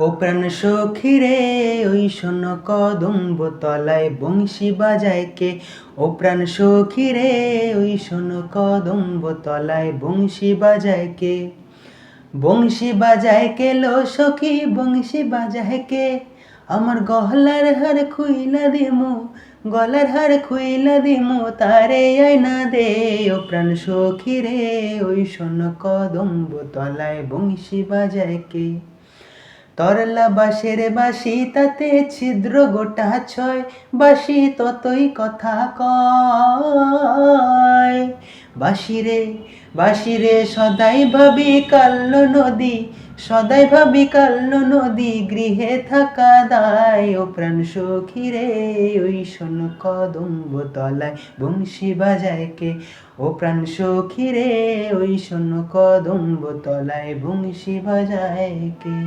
ও প্রাণ সখী রে ওই শোন কদম্ব তলায় বংশী বাজায় কে। ও প্রাণ সখী রে ওই শোন কদম্ব তলায় বংশী বাজায় কে। বংশী বাজায় কে লো সখী বংশী বাজায় কে। আমার গলার হার খুইলা দিমু, গলার হার খুইলা দিমু তারে আয়না দে। ও প্রাণ সখী রে ওই শোন কদম্ব তলায় বংশী বাজায় কে। তরলা বাঁশের বাঁশি তাতে ছিদ্র গোটা ছয়, বাঁশি ততই কথা কয়। বাঁশিরে সদাই ভাবি কাল্লো নদী, সদাই ভাবি কাল্লো নদী গৃহে থাকা দায়। ও প্রাণ সখী রে ওই শোন কদম্ব তলায় বংশী বাজায় কে। ও প্রাণ সখী রে ওই শোন কদম্ব তলায় বংশী বাজায় কে।